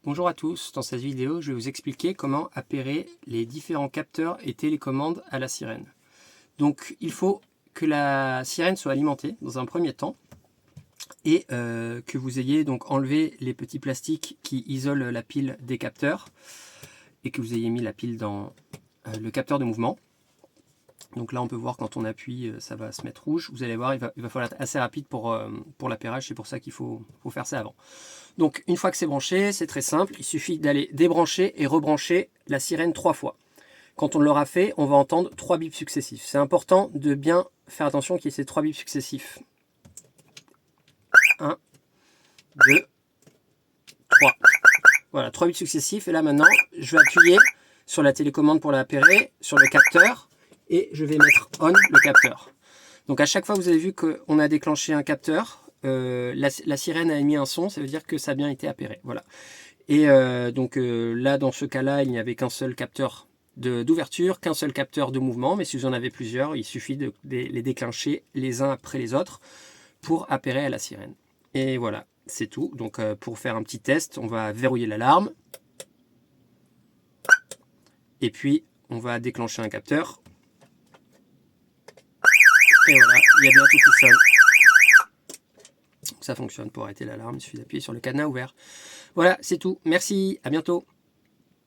Bonjour à tous, dans cette vidéo je vais vous expliquer comment appairer les différents capteurs et télécommandes à la sirène. Donc il faut que la sirène soit alimentée dans un premier temps et que vous ayez donc enlevé les petits plastiques qui isolent la pile des capteurs et que vous ayez mis la pile dans le capteur de mouvement. Donc là on peut voir quand on appuie ça va se mettre rouge. Vous allez voir il va falloir être assez rapide pour l'appairage, c'est pour ça qu'il faut faire ça avant. Donc une fois que c'est branché, c'est très simple, il suffit d'aller débrancher et rebrancher la sirène 3 fois. Quand on l'aura fait, on va entendre 3 bips successifs. C'est important de bien faire attention qu'il y ait ces 3 bips successifs. 1, 2, 3. Voilà, 3 bips successifs. Et là maintenant, je vais appuyer sur la télécommande pour l'appairer, sur le capteur, et je vais mettre on le capteur. Donc à chaque fois que vous avez vu qu'on a déclenché un capteur, la sirène a émis un son, ça veut dire que ça a bien été appairé. Voilà. Et là, dans ce cas-là, il n'y avait qu'un seul capteur d'ouverture, qu'un seul capteur de mouvement, mais si vous en avez plusieurs, il suffit de les déclencher les uns après les autres pour appairer à la sirène. Et voilà, c'est tout. Donc pour faire un petit test, on va verrouiller l'alarme. Et puis, on va déclencher un capteur. Et voilà, il y a bien tout qui sonne. Ça fonctionne. Pour arrêter l'alarme, il suffit d'appuyer sur le cadenas ouvert. Voilà, c'est tout. Merci, à bientôt.